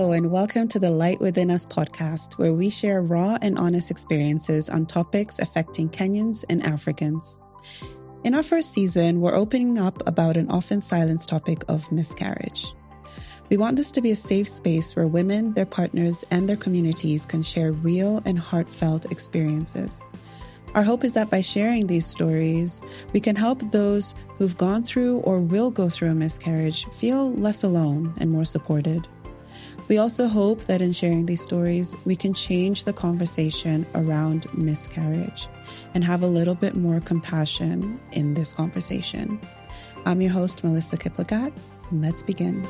Hello, and welcome to the Light Within Us podcast, where we share raw and honest experiences on topics affecting Kenyans and Africans. In our first season, we're opening up about an often silenced topic of miscarriage. We want this to be a safe space where women, their partners, and their communities can share real and heartfelt experiences. Our hope is that by sharing these stories, we can help those who've gone through or will go through a miscarriage feel less alone and more supported. We also hope that in sharing these stories, we can change the conversation around miscarriage and have a little bit more compassion in this conversation. I'm your host, Melissa Kiplagat, and let's begin.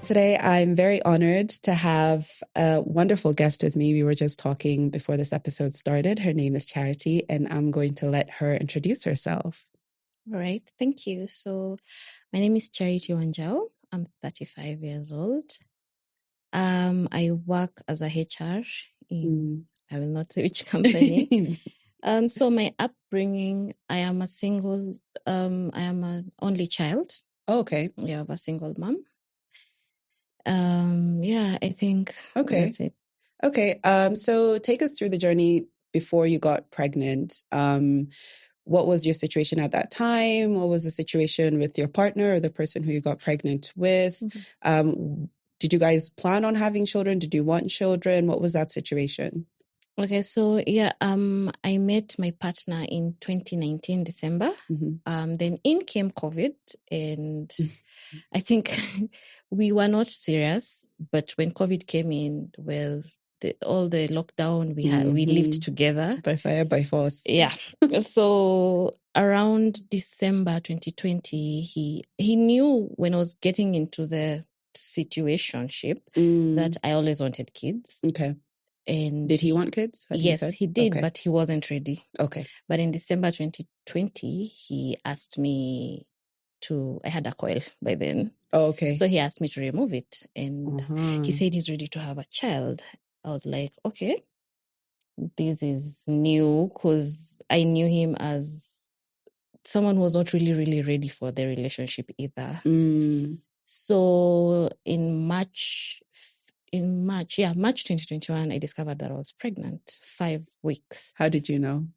Today, I'm very honored to have a wonderful guest with me. We were just talking before this episode started. Her name is Charity, and I'm going to let her introduce herself. All right. Thank you. So my name is Charity Wanjao. I'm 35 years old. I work as a HR in, I will not say which company. So my upbringing, I am an only child. Oh, okay. Yeah, of a single mom. I think that's it. Okay. So take us through the journey before you got pregnant. What was your situation at that time? What was the situation with your partner or the person who you got pregnant with? Mm-hmm. Did you guys plan on having children? Did you want children? What was that situation? Okay, so I met my partner in 2019 December. Mm-hmm. Then in came COVID, and I think we were not serious. But when COVID came in, well, all the lockdown we lived together by fire by force. Yeah. So around December 2020, he knew when I was getting into the situationship that I always wanted kids. Okay. And did he want kids? Yes, he did, okay. But he wasn't ready. Okay. But in December 2020, he asked me I had a coil by then. Oh, okay. So he asked me to remove it. And he said he's ready to have a child. I was like, okay, this is new, because I knew him as someone who was not really, really ready for the relationship either. So in March 2021, I discovered that I was pregnant, 5 weeks. How did you know?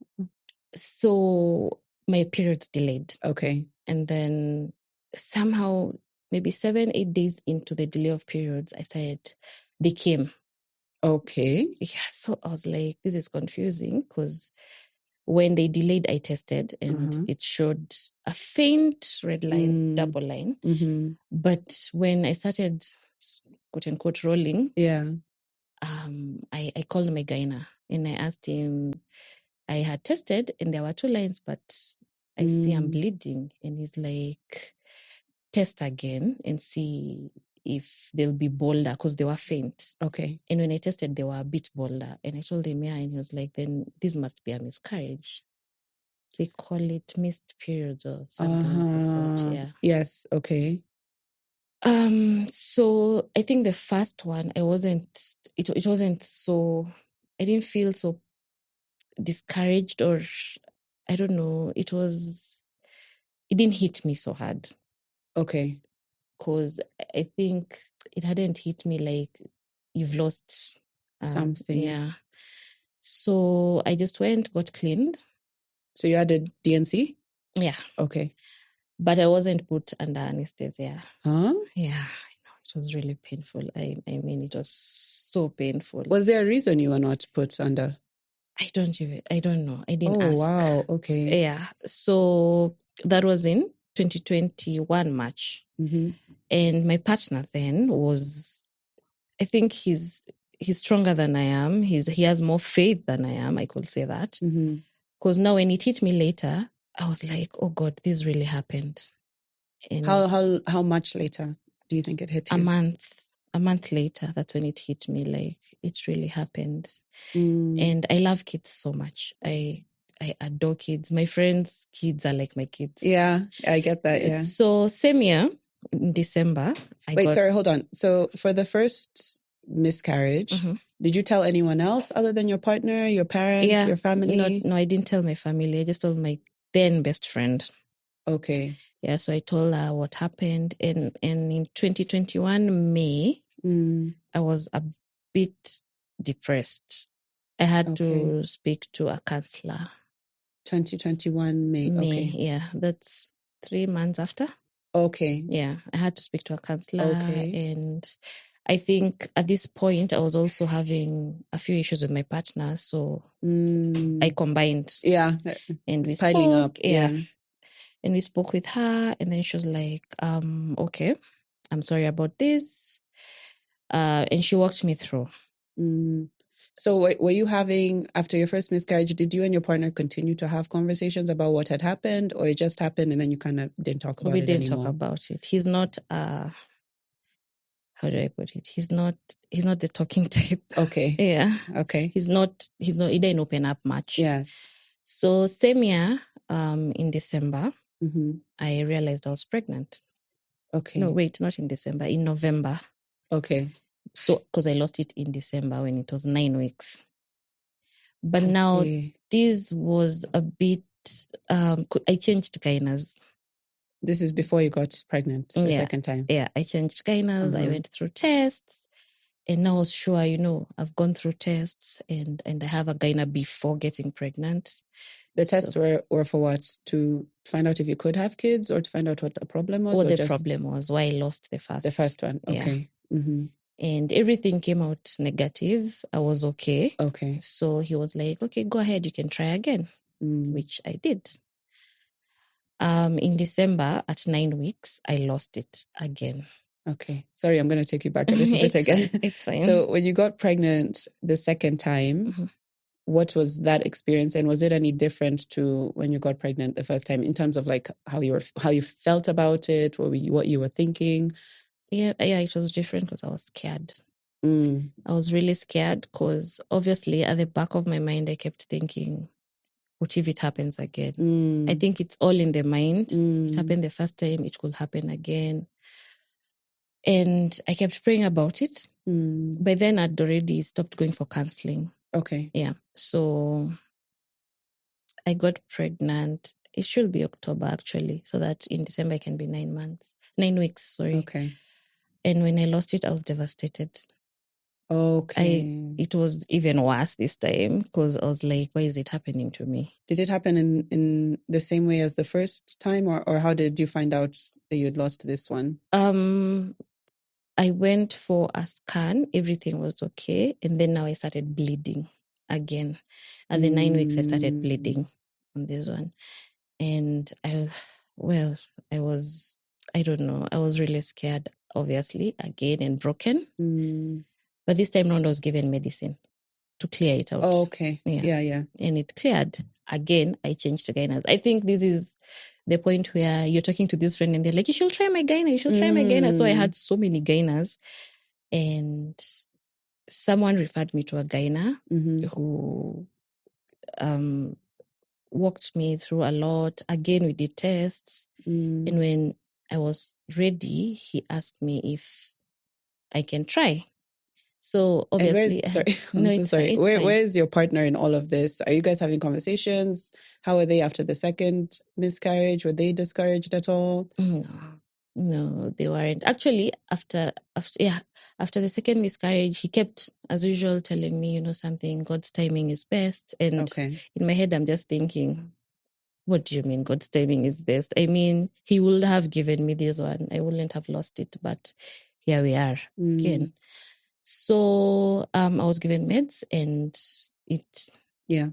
So my periods delayed. Okay. And then somehow, maybe 7-8 days into the delay of periods, they came. Okay. Yeah, so I was like, this is confusing, because when they delayed, I tested and it showed a faint red line, double line. But when I started, quote unquote, rolling, I called my gyna and I asked him, I had tested and there were 2 lines, but I see I'm bleeding. And he's like, test again and see if they'll be bolder, because they were faint. Okay. And when I tested, they were a bit bolder. And I told him, yeah, and he was like, then this must be a miscarriage. They call it missed periods or something of the sort. Yeah. Yes. Okay. So I think the first one, it wasn't so, I didn't feel so discouraged, or I don't know. It didn't hit me so hard. Okay. Because I think it hadn't hit me like you've lost something. Yeah. So I just got cleaned. So you had a DNC? Yeah. Okay. But I wasn't put under anesthesia. Huh? Yeah, I know. It was really painful. I mean, it was so painful. Was there a reason you were not put under? I don't know. I didn't ask. Oh, wow. Okay. Yeah. So that was in 2021 March. And my partner then was, I think he's stronger than I am. He has more faith than I am. I could say that. Because now when it hit me later, I was like, oh God, this really happened. And how much later do you think it hit you? A month later, that's when it hit me, like it really happened. And I love kids so much. I adore kids. My friends' kids are like my kids. Yeah, I get that, yeah. So same year, in December. Sorry, hold on. So for the first miscarriage, did you tell anyone else other than your partner, your parents, your family? No, I didn't tell my family. I just told my then best friend. Okay. Yeah, so I told her what happened. And in 2021 May, I was a bit depressed. I had to speak to a counselor. 2021 May. Okay. Yeah, that's 3 months after. Okay. Yeah, I had to speak to a counselor. Okay. And I think at this point, I was also having a few issues with my partner. So I combined. Yeah. And we piling spoke. up. Yeah. And we spoke with her. And then she was like, okay, I'm sorry about this. And she walked me through. So were you having, after your first miscarriage, did you and your partner continue to have conversations about what had happened, or it just happened and then you kind of didn't talk about it anymore? We didn't talk about it. He's not, how do I put it? He's not the talking type. Okay. Yeah. Okay. He didn't open up much. Yes. So same year, in December, I realized I was pregnant. Okay. No, wait, not in December, in November. Okay. So, because I lost it in December when it was 9 weeks. But now this was a bit, I changed gyners. This is before you got pregnant the second time? Yeah, I changed gyners. I went through tests. And now I was sure, I've gone through tests and I have a gyna before getting pregnant. The tests were for what? To find out if you could have kids, or to find out what the problem was? What the problem was, why I lost the first. The first one, okay. Yeah. And everything came out negative. I was okay. Okay. So he was like, okay, go ahead, you can try again, which I did. In December, at 9 weeks, I lost it again. Okay. Sorry, I'm going to take you back a little bit again. It's fine. So when you got pregnant the second time, what was that experience? And was it any different to when you got pregnant the first time in terms of like how you felt about it, what you were thinking? Yeah, it was different because I was scared. I was really scared because obviously at the back of my mind, I kept thinking, what if it happens again? I think it's all in the mind. It happened the first time, it could happen again. And I kept praying about it. By then, I'd already stopped going for counseling. Okay. Yeah. So I got pregnant. It should be October, actually, so that in December I can be 9 weeks, sorry. Okay. And when I lost it, I was devastated. Okay. It was even worse this time because I was like, why is it happening to me? Did it happen in the same way as the first time, or how did you find out that you'd lost this one? I went for a scan. Everything was okay. And then now I started bleeding again. At the 9 weeks, I started bleeding on this one. And I was really scared, obviously, again, and broken. But this time round, I was given medicine to clear it out. Oh, okay. Yeah. And it cleared. Again, I changed gyners. I think this is the point where you're talking to this friend and they're like, you should try my gyna, you should try my gyna. So I had so many gyners. And someone referred me to a gyna who walked me through a lot. Again, we did tests. And when I was ready, he asked me if I can try. So obviously, where is your partner in all of this? Are you guys having conversations? How are they after the second miscarriage? Were they discouraged at all? No, they weren't. Actually, after the second miscarriage, he kept, as usual, telling me, something, God's timing is best. And in my head, I'm just thinking, what do you mean God's timing is best? I mean, he would have given me this one. I wouldn't have lost it, but here we are again. So I was given meds and it... Yeah.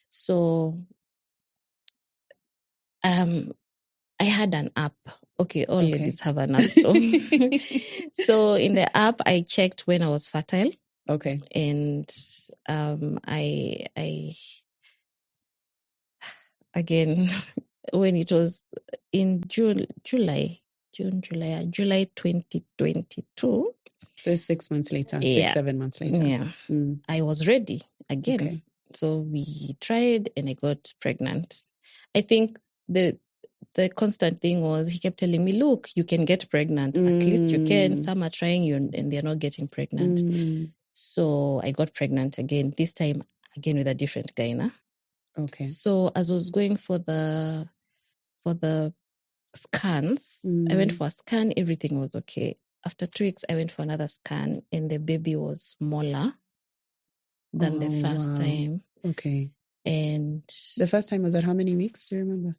So I had an app. Okay, all ladies have an app. So in the app, I checked when I was fertile. Okay. And I again, when it was in July 2022. So 6 months later, 7 months later. Yeah. I was ready again. Okay. So we tried and I got pregnant. I think the constant thing was he kept telling me, look, you can get pregnant. At least you can. Some are trying you and they're not getting pregnant. So I got pregnant again, this time again with a different gyna. Okay. So as I was going for the scans, I went for a scan, everything was okay. After 2 weeks, I went for another scan, and the baby was smaller than the first time. Okay. And the first time was at how many weeks? Do you remember?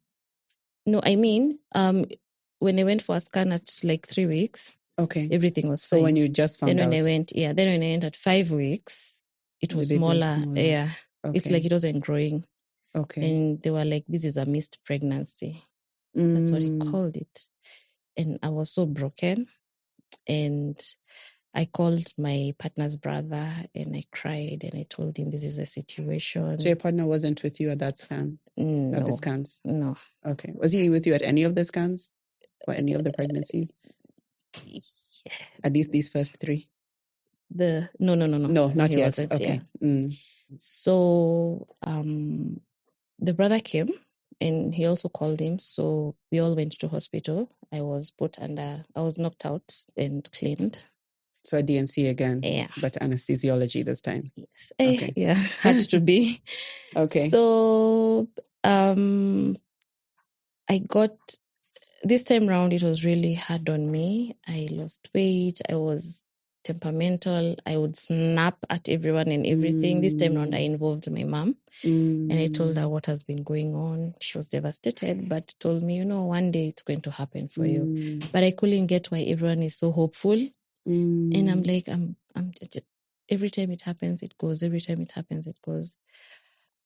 No, I mean, when I went for a scan at like 3 weeks, okay, everything was fine. So when you just found then when out, then when I went at 5 weeks, it was the baby was smaller. smaller. Yeah, Okay. it's like it wasn't growing. Okay. And they were like, "This is a missed pregnancy." That's what he called it. And I was so broken. And I called my partner's brother and I cried and I told him this is the situation. So your partner wasn't with you at that scan? No. At the scans? No. Okay. Was he with you at any of the scans? Or any of the pregnancies? At least these first 3? No, not he yet. wasn't, Okay. yeah. So the brother came and he also called him. So we all went to hospital. I was knocked out and cleaned. So a DNC again, Yeah. but anesthesiology this time. Yes. Okay. Yeah, had to be. Okay. So I got, this time round, it was really hard on me. I lost weight. I was temperamental. I would snap at everyone and everything. This time round, I involved my mom. And I told her what has been going on. She was devastated, but told me, one day it's going to happen for you. But I couldn't get why everyone is so hopeful. And I'm like, I'm every time it happens, it goes. Every time it happens, it goes.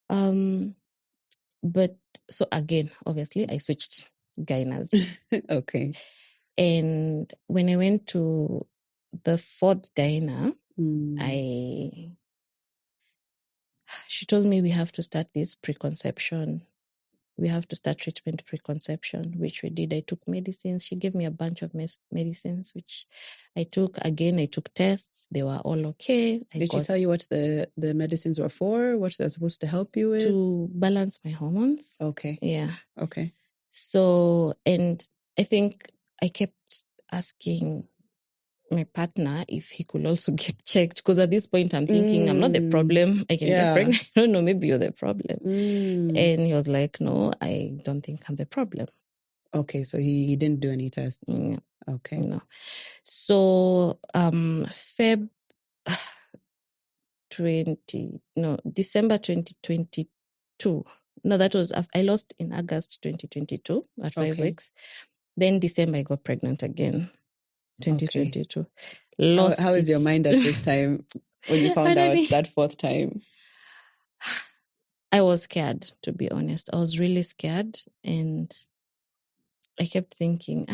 But so again, obviously, I switched gyners. Okay. And when I went to the 4th gyna, she told me we have to start this preconception. We have to start treatment preconception, which we did. I took medicines. She gave me a bunch of medicines, which I took. Again, I took tests. They were all okay. Did she tell you what the medicines were for? What they're supposed to help you with? To balance my hormones. Okay. Yeah. Okay. So, and I think I kept asking my partner if he could also get checked, because at this point I'm thinking I'm not the problem. I can get pregnant. I don't know, maybe you're the problem. And he was like, no, I don't think I'm the problem. Okay, so he didn't do any tests. No. Okay. No. So December 2022. No, that was, I lost in August 2022 at 5 weeks. Then December I got pregnant again. 2022. Okay. How is your mind at this time when you found out that 4th time? I was scared, to be honest. I was really scared, and I kept thinking,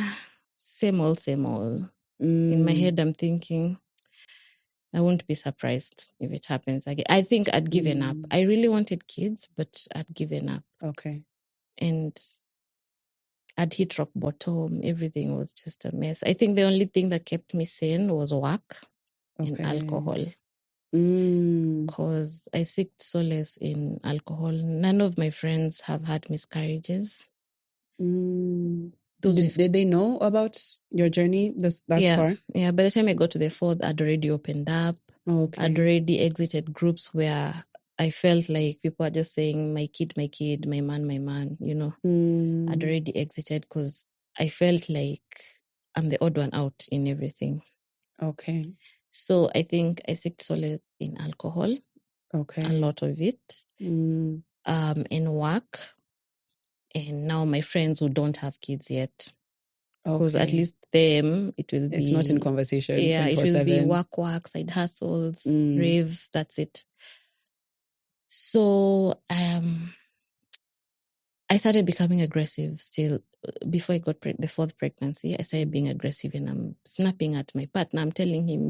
same old. In my head, I'm thinking, I won't be surprised if it happens again. I think I'd given up. I really wanted kids, but I'd given up. Okay. And I'd hit rock bottom. Everything was just a mess. I think the only thing that kept me sane was work and alcohol. Because I seeked solace in alcohol. None of my friends have had miscarriages. Did they know about your journey thus far? Yeah, by the time I got to the 4th, I'd already opened up. Okay. I'd already exited groups where I felt like people are just saying, my kid, my man, I'd already exited because I felt like I'm the odd one out in everything. Okay. So I think I seeked solace in alcohol. Okay. A lot of it. In work. And now my friends who don't have kids yet. Because at least them, it will be... It's not in conversation 24/7. Yeah, it will be work, side hustles, rave, that's it. So I started becoming aggressive still. Before I got the 4th pregnancy, I started being aggressive and I'm snapping at my partner. I'm telling him,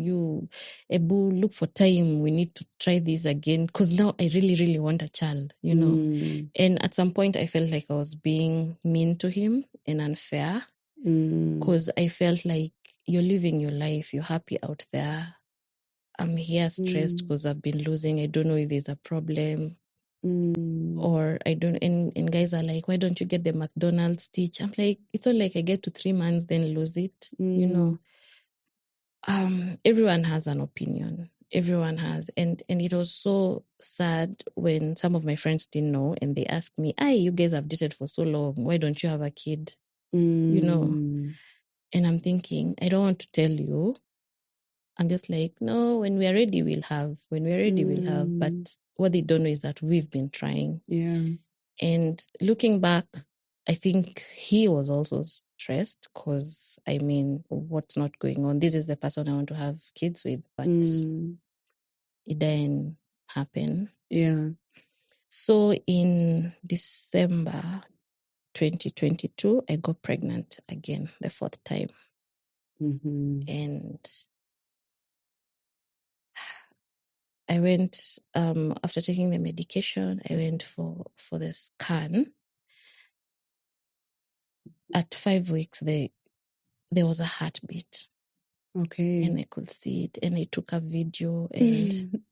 Ebu, look for time. We need to try this again. Because now I really, really want a child, And at some point, I felt like I was being mean to him and unfair. Because I felt like you're living your life. You're happy out there. I'm here stressed because I've been losing. I don't know if there's a problem. Or I don't, and guys are like, why don't you get the McDonald's stitch? I'm like, it's not like I get to 3 months, then lose it, Everyone has an opinion. Everyone has. And it was so sad when some of my friends didn't know and they asked me, you guys have dated for so long. Why don't you have a kid? You know? And I'm thinking, I don't want to tell you. I'm just like, no, when we are ready, we'll have. When we're ready, we'll have. But what they don't know is that we've been trying. Yeah. And looking back, I think he was also stressed because, I mean, what's not going on? This is the person I want to have kids with, but it didn't happen. Yeah. So in December 2022, I got pregnant again, the 4th time. And I went, after taking the medication, I went for the scan. At 5 weeks, there was a heartbeat. Okay. And I could see it. And I took a video and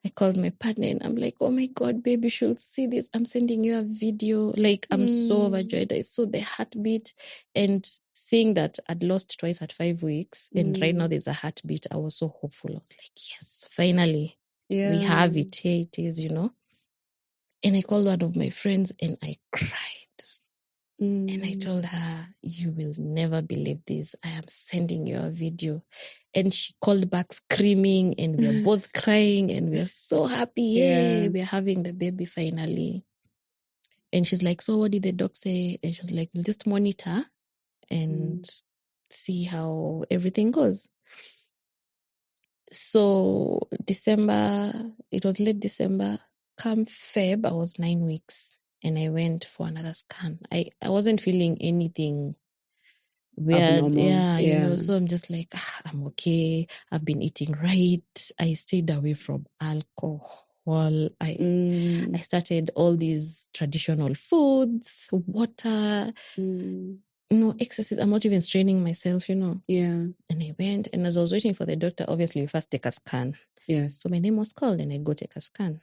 I called my partner and I'm like, oh my God, baby, you should see this. I'm sending you a video. Like, I'm so overjoyed. I saw the heartbeat and seeing that I'd lost twice at 5 weeks. And right now there's a heartbeat. I was so hopeful. I was like, yes, finally, we have it. Here it is, you know. And I called one of my friends and I cried. And I told her, you will never believe this. I am sending you a video. And she called back screaming and we are both crying and we are so happy. Yeah, we're having the baby finally. And she's like, so what did the doc say? And she was like, we'll just monitor and see how everything goes. So it was late December. Come Feb, I was 9 weeks. And I went for another scan. I wasn't feeling anything weird. Abnormal. You know, so I'm just like, I'm okay. I've been eating right. I stayed away from alcohol. I started all these traditional foods, water, no exercise. I'm not even straining myself, you know. Yeah. And I went, and as I was waiting for the doctor, obviously we first take a scan. Yes. So my name was called and I go take a scan.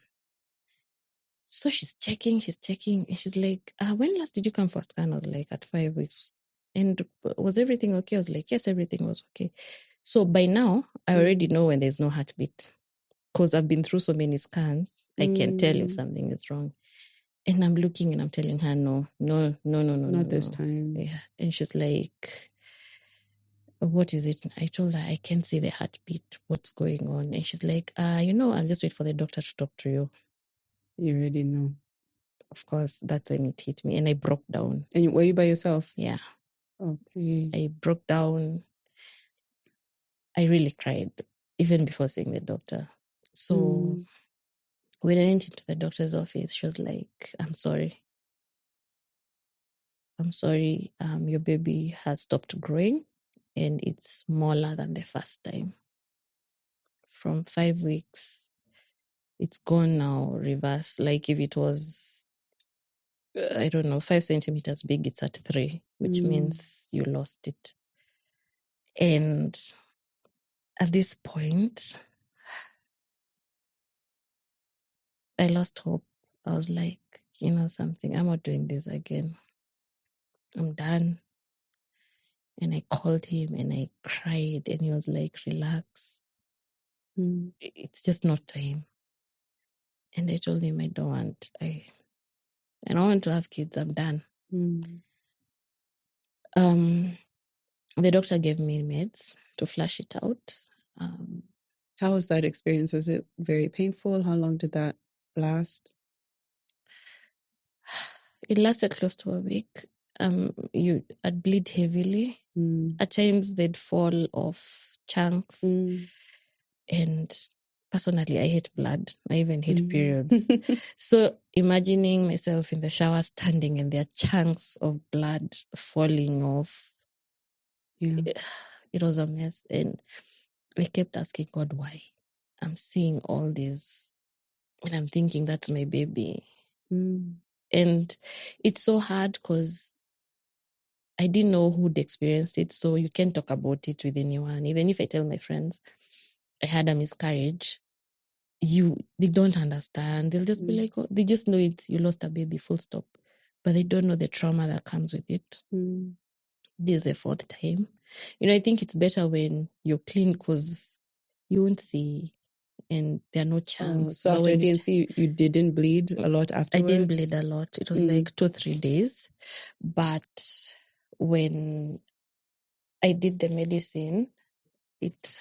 So she's checking, and she's like, when last did you come for a scan? I was like, at 5 weeks. And was everything okay? I was like, yes, everything was okay. So by now, I already know when there's no heartbeat because I've been through so many scans. I can tell if something is wrong. And I'm looking and I'm telling her, no. Not this time. Yeah. And she's like, what is it? I told her, I can't see the heartbeat. What's going on? And she's like, I'll just wait for the doctor to talk to you. You already know. Of course, that's when it hit me. And I broke down. And were you by yourself? Yeah. Okay. I broke down. I really cried, even before seeing the doctor. So when I went into the doctor's office, she was like, I'm sorry. Your baby has stopped growing and it's smaller than the first time. From 5 weeks, it's gone now, reverse. Like if it was, 5 centimeters big, it's at 3, which means you lost it. And at this point, I lost hope. I was like, something, I'm not doing this again. I'm done. And I called him and I cried and he was like, relax. It's just not time. And I told him I don't want to have kids. I'm done. The doctor gave me meds to flush it out. How was that experience? Was it very painful? How long did that last? It lasted close to a week. I'd bleed heavily. At times they'd fall off chunks. And personally, I hate blood. I even hate periods. So imagining myself in the shower standing and there are chunks of blood falling off. Yeah. It was a mess. And I kept asking God why. I'm seeing all this and I'm thinking that's my baby. And it's so hard because I didn't know who'd experienced it. So you can't talk about it with anyone. Even if I tell my friends I had a miscarriage, they don't understand. They'll just be like, oh, they just know it. You lost a baby, full stop. But they don't know the trauma that comes with it. This is the 4th time. I think it's better when you're clean because you won't see and there are no chance. So after D&C, you didn't bleed a lot afterwards? I didn't bleed a lot. It was like 2-3 days. But when I did the medicine, it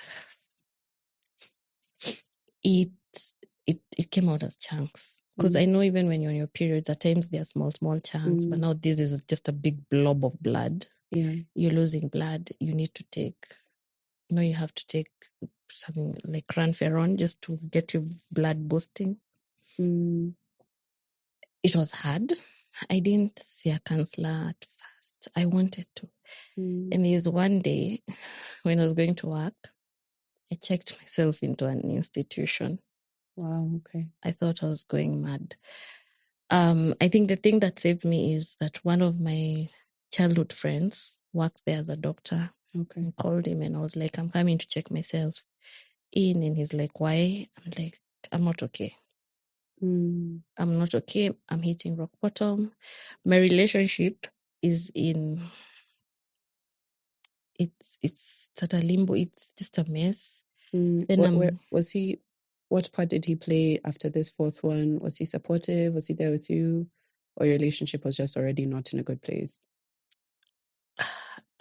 came out as chunks. Because I know even when you're on your periods, at times they are small chunks, but now this is just a big blob of blood. Yeah. You're losing blood. You need to take, you have to take something like Ranferon just to get your blood boosting. It was hard. I didn't see a counselor at first. I wanted to. And there's one day when I was going to work, I checked myself into an institution. Wow, okay. I thought I was going mad. I think the thing that saved me is that one of my childhood friends works there as a doctor. Okay. I called him and I was like, I'm coming to check myself in. And he's like, why? I'm like, I'm not okay. I'm not okay. I'm hitting rock bottom. My relationship is in, it's at a limbo. It's just a mess. Then what part did he play after this fourth one? Was he supportive? Was he there with you? Or your relationship was just already not in a good place?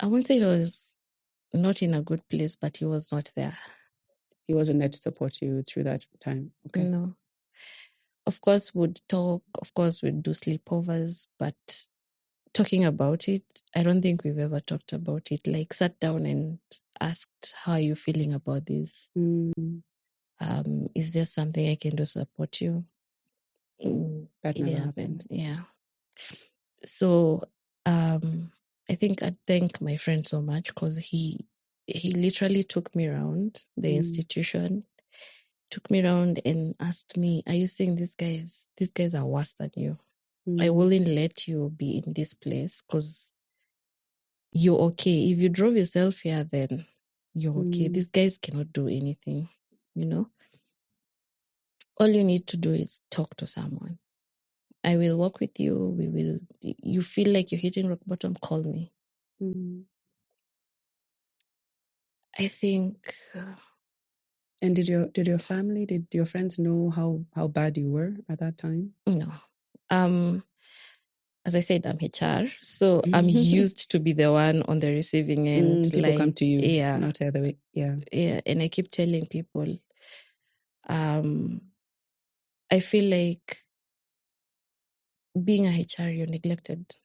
I won't say it was not in a good place, but he was not there. He wasn't there to support you through that time? Okay. No. Of course, we'd talk. Of course, we'd do sleepovers, but talking about it, I don't think we've ever talked about it. Like sat down and asked, how are you feeling about this? Is there something I can do to support you? That never happened. Yeah. So I think I'd thank my friend so much because he literally took me around the institution, took me around and asked me, are you seeing these guys? These guys are worse than you. I wouldn't let you be in this place because you're okay. If you drove yourself here, then you're okay. These guys cannot do anything, All you need to do is talk to someone. I will walk with you. You feel like you're hitting rock bottom, call me. I think. And did your family, did your friends know how bad you were at that time? No. As I said, I'm HR, so I'm used to be the one on the receiving end. People come to you, yeah, not the other way. Yeah. Yeah, and I keep telling people, I feel like being a HR, you're neglected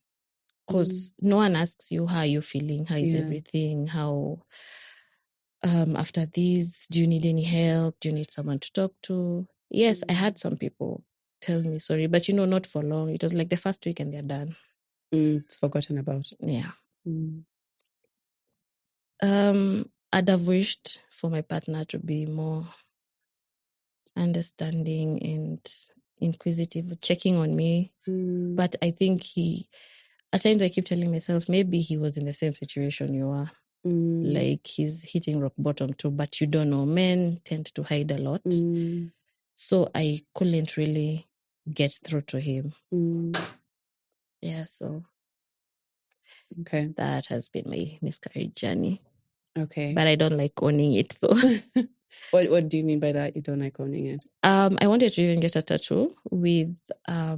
because no one asks you how you're feeling, how is everything, how after this, do you need any help? Do you need someone to talk to? Yes, I had some people tell me sorry, but not for long. It was like the first week and they're done. It's forgotten about. Yeah. I'd have wished for my partner to be more understanding and inquisitive, checking on me. But I think at times I keep telling myself, maybe he was in the same situation you are. Like he's hitting rock bottom too, but you don't know. Men tend to hide a lot. So I couldn't really get through to him. Yeah, so okay, that has been my miscarriage journey. Okay. But I don't like owning it though. What do you mean by that? You don't like owning it? I wanted to even get a tattoo with a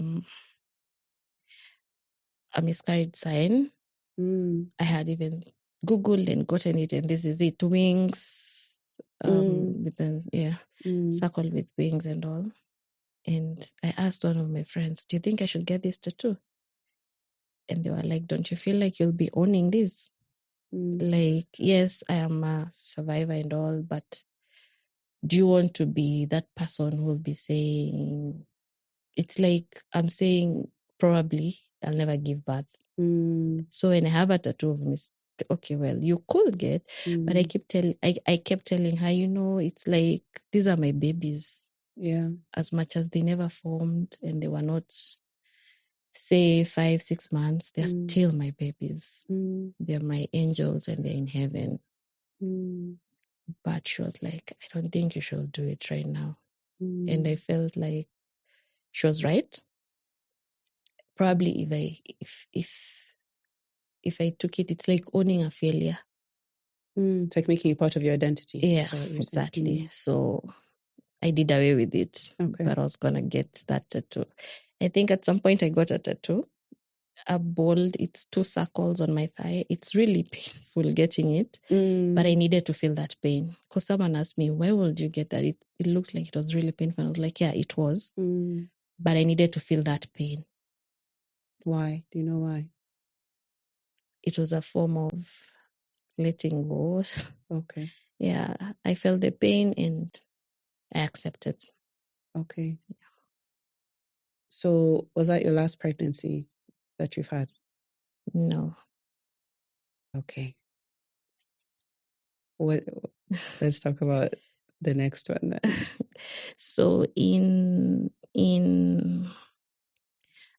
miscarriage sign. I had even Googled and gotten it, and this is it. Wings, with circle with wings and all. And I asked one of my friends, do you think I should get this tattoo? And they were like, don't you feel like you'll be owning this? Like, yes, I am a survivor and all, but do you want to be that person who will be saying, it's like I'm saying, probably I'll never give birth. So when I have a tattoo of okay, well, you could get, but I kept telling her, it's like, these are my babies. Yeah. As much as they never formed and they were not, say, 5-6 months, they're still my babies. They're my angels and they're in heaven. But she was like, I don't think you should do it right now. And I felt like she was right. Probably if I took it, it's like owning a failure. It's like making it part of your identity. Yeah, exactly. So I did away with it. Okay. But I was going to get that tattoo. I think at some point I got a tattoo, a bold, it's 2 circles on my thigh. It's really painful getting it, but I needed to feel that pain. Because someone asked me, why would you get that? It looks like it was really painful. I was like, yeah, it was. But I needed to feel that pain. Why? Do you know why? It was a form of letting go. Okay. Yeah, I felt the pain and I accepted. Okay. So was that your last pregnancy that you've had? No. Okay. Let's talk about the next one then. So in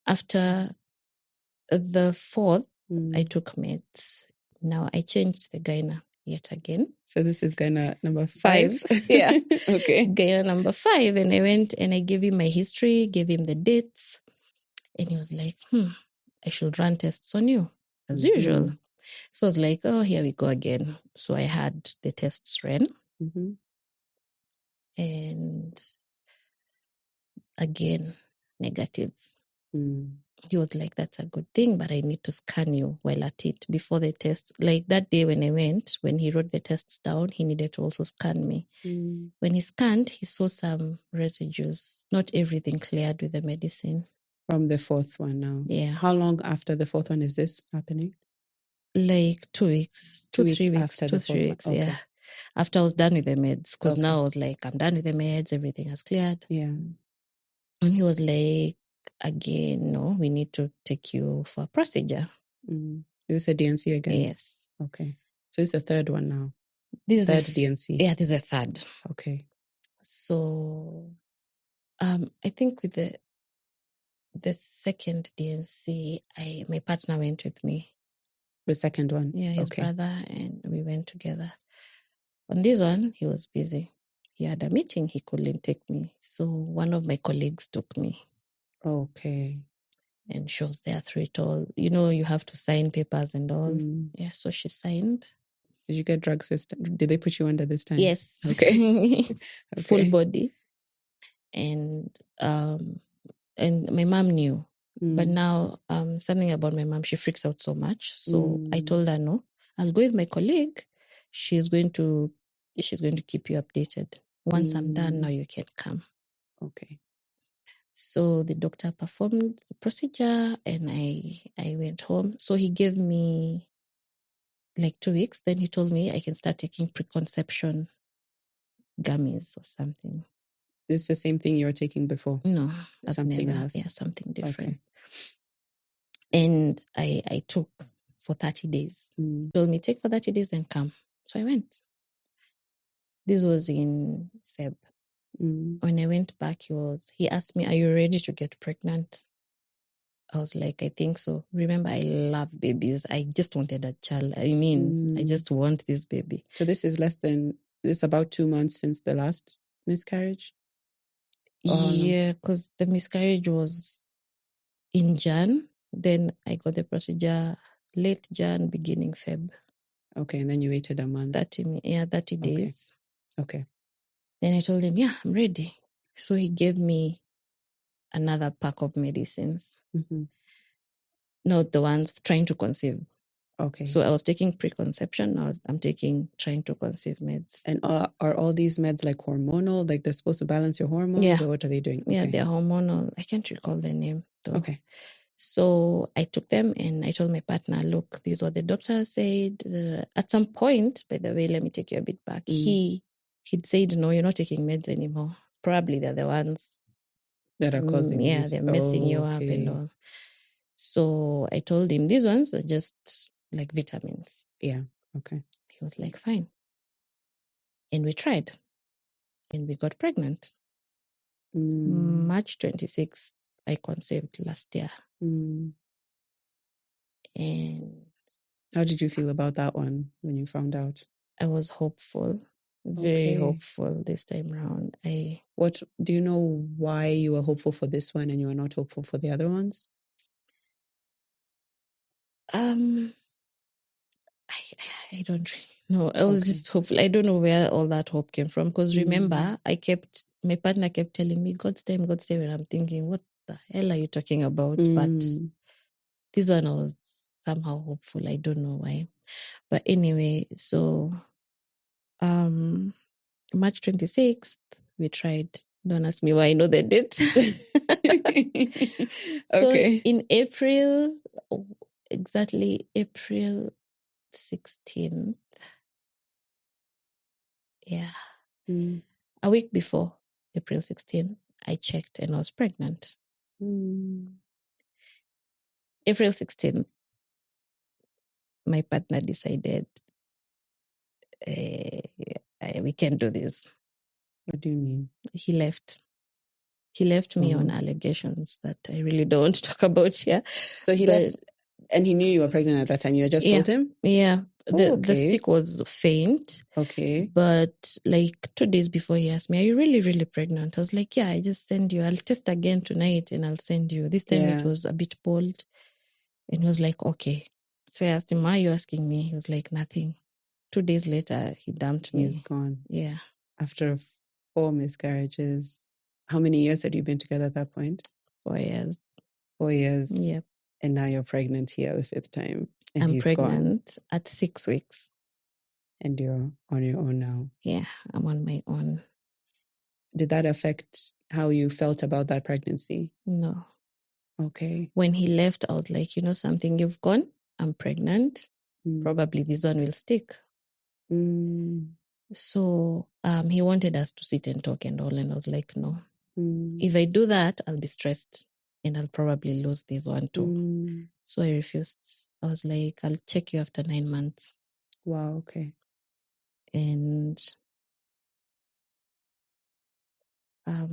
after the 4th, I took meds. Now I changed the gyna yet again. So this is gyna number 5. Yeah. Okay. Gyna number 5. And I went and I gave him my history, gave him the dates. And he was like, I should run tests on you as usual. So I was like, oh, here we go again. So I had the tests ran. And again, negative. He was like, that's a good thing, but I need to scan you while at it before the test. Like that day when I went, when he wrote the tests down, he needed to also scan me. When he scanned, he saw some residues. Not everything cleared with the medicine. From the 4th one now? Yeah. How long after the 4th one is this happening? Like 2 weeks. 2 3 weeks. after 2, the 3 weeks, okay. Yeah. After I was done with the meds. Because now I was like, I'm done with the meds. Everything has cleared. Yeah. And he was like, again, no, we need to take you for a procedure. Is this a DNC again? Yes. Okay. So it's the 3rd one now. This third is DNC. Yeah, this is the 3rd. Okay. So I think with the 2nd DNC, my partner went with me. The 2nd one? Yeah, his brother, and we went together. On this one, he was busy. He had a meeting, he couldn't take me. So one of my colleagues took me. Okay. And she was there through it all. You know, you have to sign papers and all. Yeah, so she signed. Did you get drug system? Did they put you under this time? Yes. Okay. Full body. And my mom knew. But now something about my mom, she freaks out so much. So I told her, no, I'll go with my colleague. She's going to keep you updated. Once I'm done, now you can come. Okay. So the doctor performed the procedure and I went home. So he gave me like 2 weeks. Then he told me I can start taking preconception gummies or something. This is the same thing you were taking before? No, something else. Yeah, something different. Okay. And I took for 30 days. He told me, take for 30 days, then come. So I went. This was in Feb. When I went back, he asked me, are you ready to get pregnant? I was like, I think so. Remember, I love babies. I just wanted a child. I mean, I just want this baby. So this is about 2 months since the last miscarriage? Yeah, because the miscarriage was in Jan. Then I got the procedure late Jan, beginning Feb. Okay, and then you waited a month. 30 days. Okay. Then I told him, yeah, I'm ready. So he gave me another pack of medicines. Not the ones trying to conceive. Okay. So I was taking preconception. I'm taking trying to conceive meds. And are all these meds like hormonal? Like they're supposed to balance your hormones? Or what are they doing? Yeah, they're hormonal. I can't recall the name though. Okay. So I took them and I told my partner, look, this is what the doctor said. At some point, by the way, let me take you a bit back. He'd said, no, you're not taking meds anymore. Probably they're the ones that are causing this. Yeah, they're messing you up and all. So I told him these ones are just like vitamins. Yeah. Okay. He was like, fine. And we tried. And we got pregnant. March 26th, I conceived last year. And how did you feel about that one when you found out? I was hopeful. Very hopeful this time around. What do you know why you were hopeful for this one and you were not hopeful for the other ones? I don't really know. I was just hopeful. I don't know where all that hope came from because remember, I kept my partner kept telling me, God's time, God's time. And I'm thinking, what the hell are you talking about? But this one was somehow hopeful. I don't know why. But anyway, so March 26th, we tried. Don't ask me why I know the date. So in April, exactly April 16th, a week before April 16th, I checked and I was pregnant. April 16th, my partner decided we can't do this. What do you mean? He left. He left me on allegations that I really don't want to talk about here. So he left, and he knew you were pregnant at that time. You had just told him? Yeah. The stick was faint. Okay. But like 2 days before he asked me, are you really, really pregnant? I was like, yeah, I just send you. I'll test again tonight and I'll send you. This time it was a bit bold. And he was like, okay. So I asked him, why are you asking me? He was like, nothing. 2 days later, he dumped me. He's gone. Yeah. After 4 miscarriages. How many years had you been together at that point? 4 years. 4 years. Yep. And now you're pregnant here the 5th time. And I'm he's pregnant gone. at 6 weeks. And you're on your own now. Yeah, I'm on my own. Did that affect how you felt about that pregnancy? No. Okay. When he left, I was like, you know something, you've gone. I'm pregnant. Probably this one will stick. So he wanted us to sit and talk and all. And I was like, no. If I do that, I'll be stressed and I'll probably lose this one too. So I refused. I was like, I'll check you after 9 months. Wow, okay. And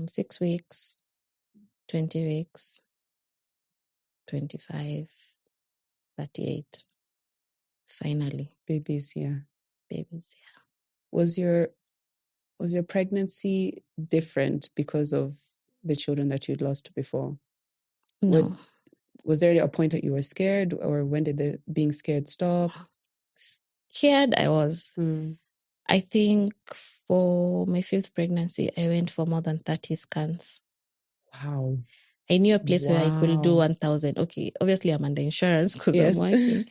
6 weeks, 20 weeks, 25, 38. Finally. Babies here. Babies here. Was your pregnancy different because of the children that you'd lost before? No. Was there a point that you were scared, or when did the being scared stop? Scared I was. I think for my 5th pregnancy, I went for more than 30 scans. Wow. I knew a place where I could do 1,000. Okay, obviously I'm under insurance because I'm working.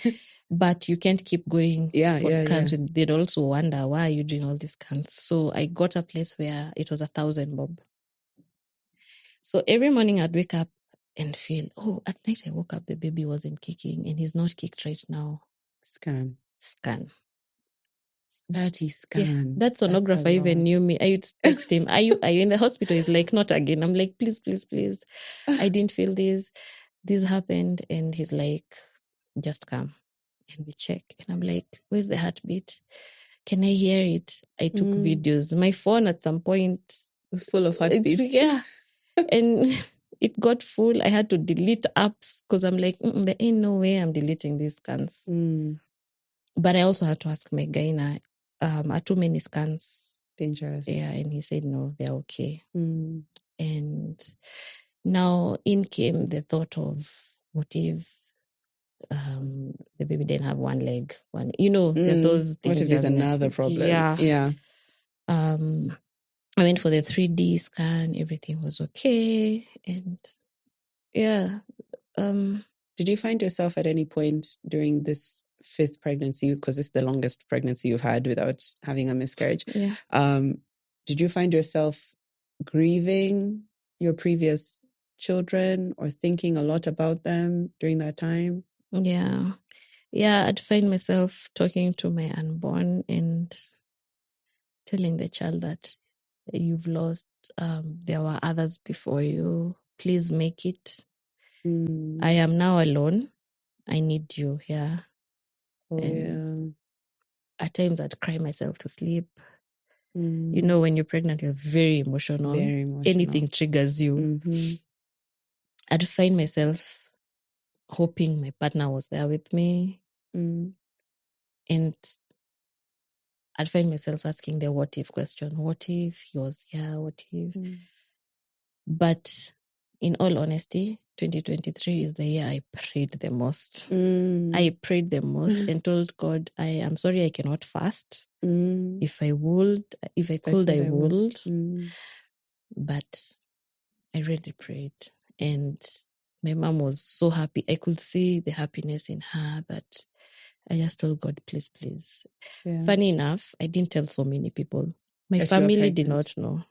But you can't keep going for scans. They'd also wonder, why are you doing all these scans? So I got a place where it was 1,000 bob. So every morning I'd wake up and feel, at night I woke up, the baby wasn't kicking and he's not kicked right now. Scan. 30 scans. Yeah, that sonographer even knew me. I would text him, are you in the hospital? He's like, not again. I'm like, please, please, please. I didn't feel this. This happened. And he's like, just come. And we check. And I'm like, where's the heartbeat? Can I hear it? I took videos. My phone at some point was full of heartbeats. Yeah. And it got full. I had to delete apps because I'm like, there ain't no way I'm deleting these scans. But I also had to ask my gyna, are too many scans dangerous? Yeah, and he said, no, they're okay. And now in came the thought of, what if the baby didn't have one leg? Those things. What if there's another problem? Yeah. I went for the 3D scan. Everything was okay. And yeah. Did you find yourself at any point during this 5th pregnancy, because it's the longest pregnancy you've had without having a miscarriage? Yeah. Did you find yourself grieving your previous children or thinking a lot about them during that time? Yeah. Yeah, I'd find myself talking to my unborn and telling the child that you've lost. There were others before you. Please make it. I am now alone. I need you here. At times I'd cry myself to sleep. When you're pregnant, you're very emotional. Very emotional. Anything triggers you. I'd find myself hoping my partner was there with me. And I'd find myself asking the what if question. What if he was here? What if? But in all honesty, 2023 is the year I prayed the most. I prayed the most and told God, I am sorry I cannot fast. If I could, I would. But I really prayed, and my mom was so happy. I could see the happiness in her that I just told God, please, please. Yeah. Funny enough, I didn't tell so many people. My That you are family did pregnant. not know.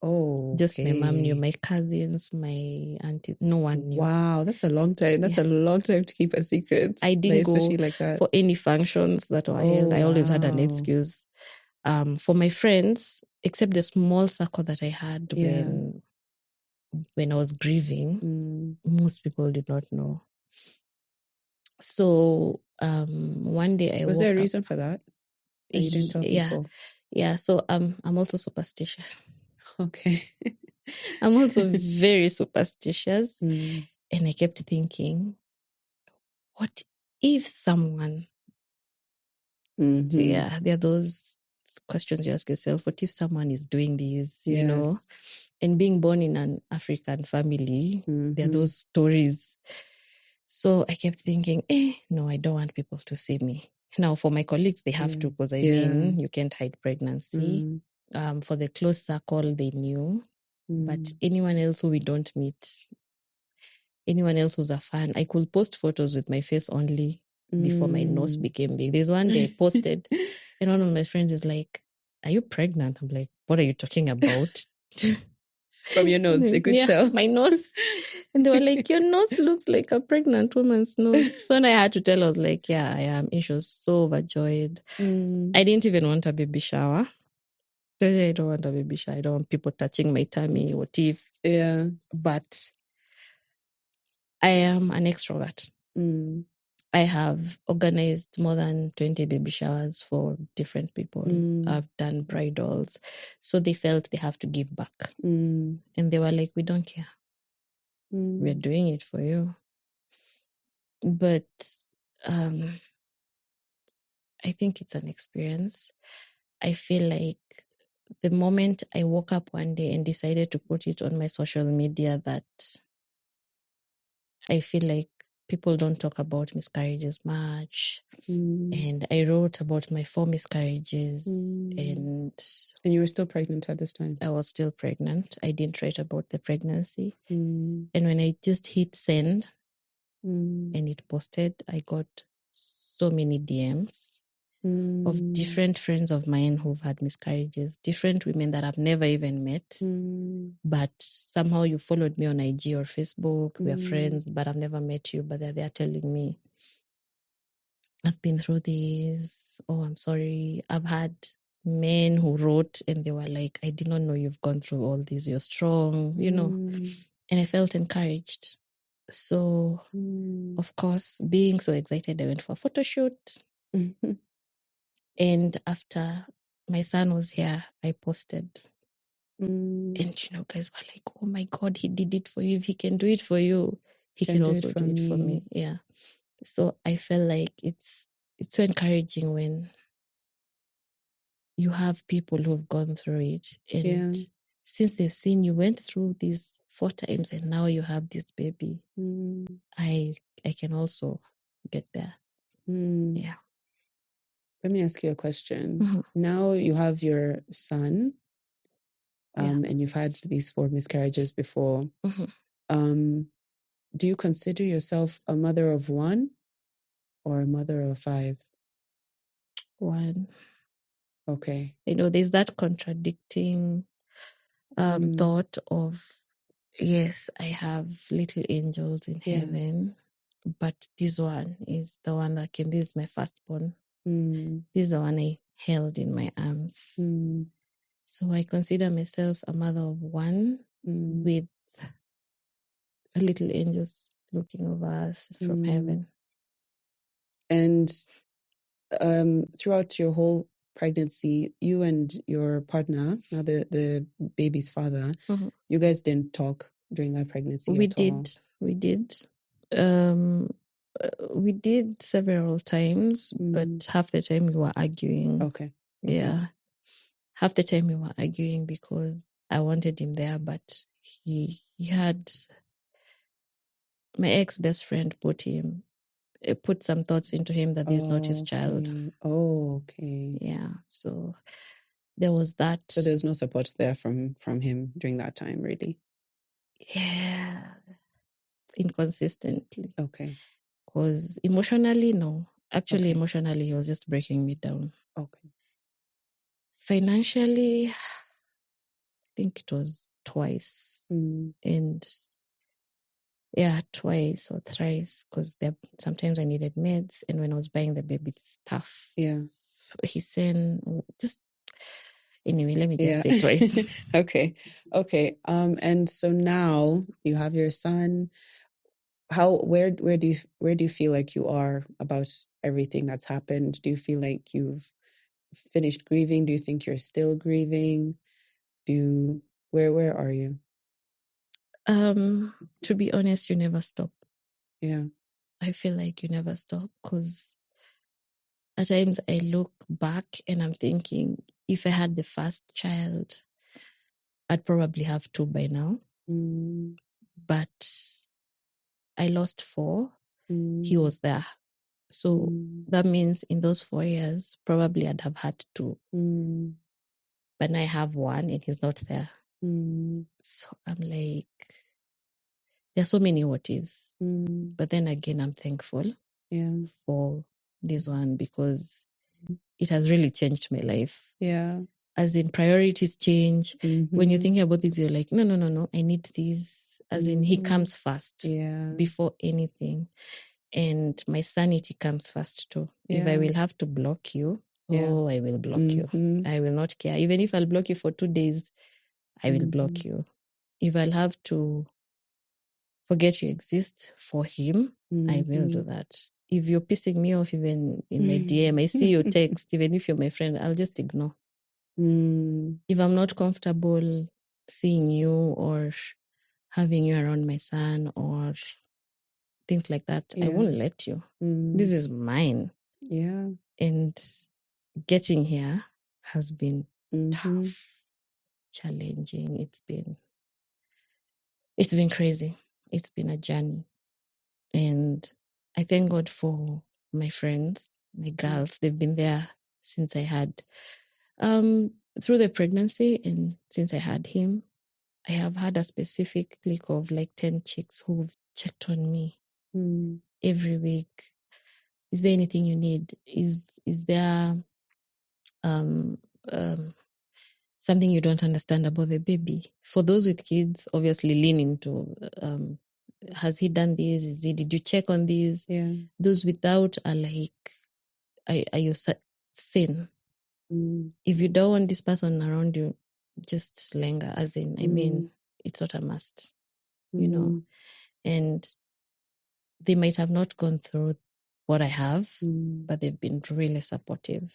Oh, Just my mom knew, okay. my cousins, my auntie, no one knew. Wow, that's a long time. That's Yeah. a long time to keep a secret. I didn't go especially like that. for any functions that were held. I always had an excuse. For my friends, except the small circle that I had Yeah. when I was grieving, most people did not know. So one day I Was woke there a up. reason for that? That you didn't tell people? Yeah. So I'm also superstitious. Okay. I'm also very superstitious. Mm. And I kept thinking, what if someone, Mhm. there are those questions you ask yourself, what if someone is doing this, you know? Yes. And being born in an African family, there are Mhm. those stories. So I kept thinking, no, I don't want people to see me. Now, for my colleagues, they have to, because mean, you can't hide pregnancy. For the close circle, they knew. But anyone else who we don't meet, anyone else who's a fan, I could post photos with my face only before my nose became big. There's one day I posted, and one of my friends is like, "Are you pregnant?" I'm like, "What are you talking about?" From your nose, they could tell. My nose. And they were like, "Your nose looks like a pregnant woman's nose." So when I had to tell, I was like, "Yeah, I am." And she was so overjoyed. I didn't even want a baby shower. I don't want a baby shower. I don't want people touching my tummy. What if? Yeah. But I am an extrovert. I have organized more than 20 baby showers for different people. I've done bridals. So they felt they have to give back. And they were like, we don't care. We're doing it for you. But I think it's an experience. I feel like the moment I woke up one day and decided to put it on my social media that I feel like people don't talk about miscarriages much. And I wrote about my 4 miscarriages. And you were still pregnant at this time? I was still pregnant. I didn't write about the pregnancy. And when I just hit send and it posted, I got so many DMs of different friends of mine who've had miscarriages, different women that I've never even met. But somehow you followed me on IG or Facebook. We're friends, but I've never met you. But they're there telling me, I've been through this. Oh, I'm sorry. I've had men who wrote and they were like, I did not know you've gone through all this. You're strong, you know. And I felt encouraged. So, of course, being so excited, I went for a photo shoot. And after my son was here, I posted. And, guys were like, oh my God, he did it for you. If he can do it for you, he can also do it for me. Yeah. So I felt like it's so encouraging when you have people who've gone through it. And since they've seen you went through these 4 times and now you have this baby, I can also get there. Yeah. Let me ask you a question. Now you have your son, and you've had these 4 miscarriages before. Do you consider yourself a mother of 1 or a mother of 5? 1. Okay. There's that contradicting thought of, yes, I have little angels in heaven, but this one is the one that came. This is my firstborn. This is the one I held in my arms. So I consider myself a mother of 1 with little angels looking over us from heaven. And throughout your whole pregnancy, you and your partner, now the baby's father, you guys didn't talk during that pregnancy at all? We did. We did several times, but half the time we were arguing. Okay. Yeah. Half the time we were arguing because I wanted him there, but he had my ex-best friend put some thoughts into him that this is not his child. Oh, okay. Yeah. So there was that. So there's no support there from him during that time, really? Yeah. Inconsistently. Okay. Because emotionally, no. Actually, Okay. emotionally, he was just breaking me down. Okay. Financially, I think it was twice. And yeah, twice or thrice, because sometimes I needed meds, and when I was buying the baby stuff, Yeah, he said, just anyway, let me just say twice. Okay. And so now you have your son. Where do you feel like you are about everything that's happened? Do you feel like you've finished grieving? Do you think you're still grieving? Where are you? To be honest, you never stop. Yeah. I feel like you never stop, because at times I look back and I'm thinking, if I had the first child, I'd probably have 2 by now. But I lost 4. He was there. So that means in those 4 years, probably I'd have had 2. But now I have 1 and he's not there. So I'm like, there are so many what ifs. But then again, I'm thankful for this one, because it has really changed my life. Yeah. As in, priorities change. When you're thinking about things, you're like, no, I need this. As in, he comes first before anything. And my sanity comes first too. If I will have to block you, I will block you. I will not care. Even if I'll block you for 2 days, I will block you. If I'll have to forget you exist for him, I will do that. If you're pissing me off, even in my DM, I see your text, even if you're my friend, I'll just ignore. If I'm not comfortable seeing you or having you around my son or things like that, I won't let you. This is mine. Yeah. And getting here has been tough, challenging. It's been crazy. It's been a journey. And I thank God for my friends, my girls. They've been there since I had, through the pregnancy, and since I had him. I have had a specific clique of like 10 chicks who've checked on me every week. Is there anything you need? Is there something you don't understand about the baby? For those with kids, obviously lean into, has he done this? Did you check on this? Yeah. Those without are like, are you sane? If you don't want this person around you, just linger. As in, I mean, it's not a must, you know. And they might have not gone through what I have, but they've been really supportive.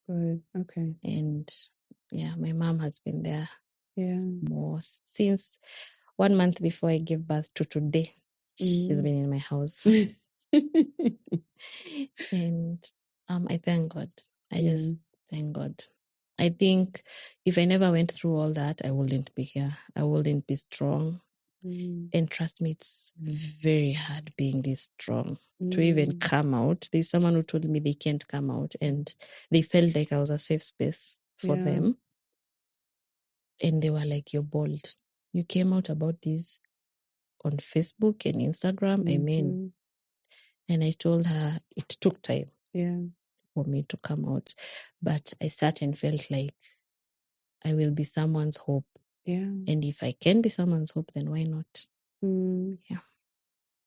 Good. Okay. And yeah, my mom has been there more since 1 month before I gave birth to today. She's been in my house. And I thank God. I just thank God. I think if I never went through all that, I wouldn't be here. I wouldn't be strong. And trust me, it's very hard being this strong to even come out. There's someone who told me they can't come out, and they felt like I was a safe space for them. And they were like, you're bold. You came out about this on Facebook and Instagram. I mean, and I told her it took time for me to come out. But I sat and felt like I will be someone's hope. And if I can be someone's hope, then why not? Yeah.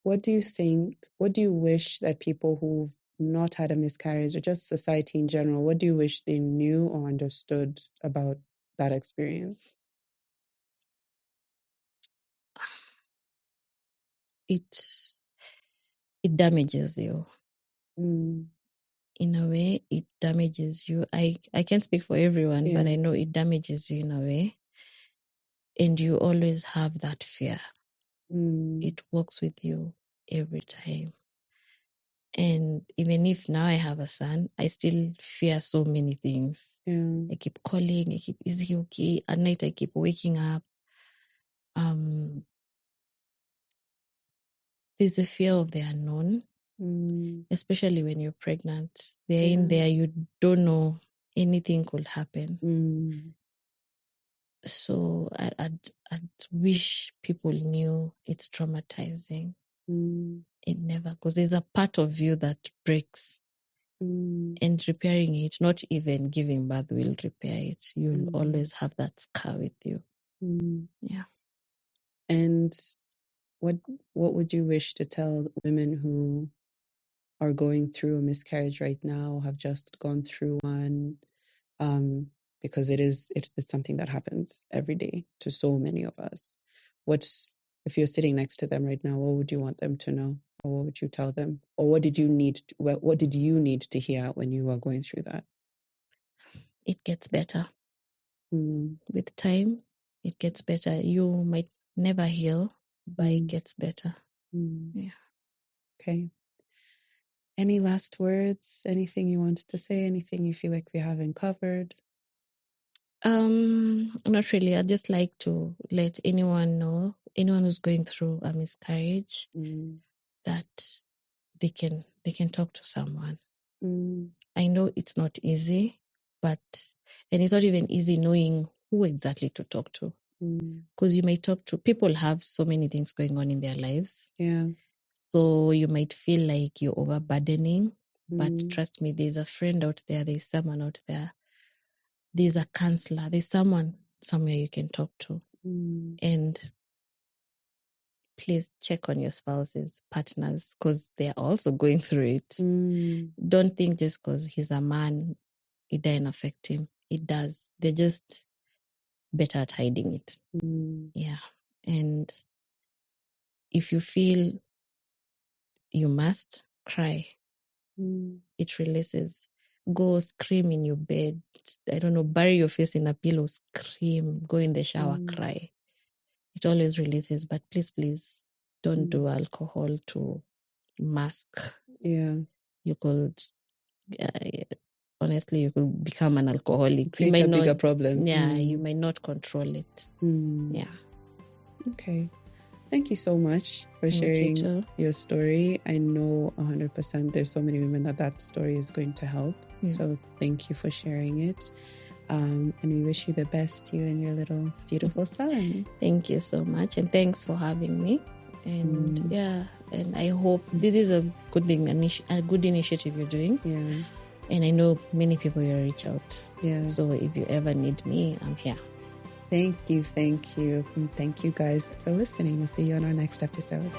What do you wish that people who've not had a miscarriage, or just society in general, what do you wish they knew or understood about that experience? It damages you. In a way, it damages you. I can't speak for everyone, but I know it damages you in a way. And you always have that fear. It walks with you every time. And even if now I have a son, I still fear so many things. I keep calling, is he okay? At night, I keep waking up. There's a fear of the unknown, especially when you're pregnant. They're in there, you don't know anything could happen. So I'd wish people knew it's traumatizing. It never, because there's a part of you that breaks, and repairing it, not even giving birth will repair it. You'll always have that scar with you. Yeah. And what would you wish to tell women who are going through a miscarriage right now, have just gone through one? Because it's something that happens every day to so many of us. If you're sitting next to them right now, what would you want them to know? Or what would you tell them? Or what did you need to hear when you were going through that? It gets better. With time, it gets better. You might never heal, but it gets better. Yeah. Okay. Any last words? Anything you wanted to say? Anything you feel like we haven't covered? Not really. I'd just like to let anyone know, anyone who's going through a miscarriage, that they can talk to someone. I know it's not easy, and it's not even easy knowing who exactly to talk to. Because you might talk to people, have so many things going on in their lives. Yeah. So you might feel like you're overburdening, but trust me, there's a friend out there, there's someone out there, there's a counselor, there's someone somewhere you can talk to. And please check on your spouses, partners, because they're also going through it. Don't think just because he's a man, it doesn't affect him. It does. They're just better at hiding it. Yeah. And if you feel you must cry, it releases. Go scream in your bed. I don't know, bury your face in a pillow, scream, go in the shower, cry. It always releases, but please don't do alcohol to mask. Yeah. You could, honestly, you could become an alcoholic. Create a bigger problem. Yeah, you might not control it. Yeah. Okay. Thank you so much for sharing your story. I know 100% there's so many women that story is going to help. So thank you for sharing it. And we wish you the best, you and your little beautiful son. Thank you so much. And thanks for having me. And and I hope this is a good thing, a good initiative you're doing. Yeah. And I know many people will reach out. Yes. So if you ever need me, I'm here. Thank you. And thank you guys for listening. We'll see you on our next episode.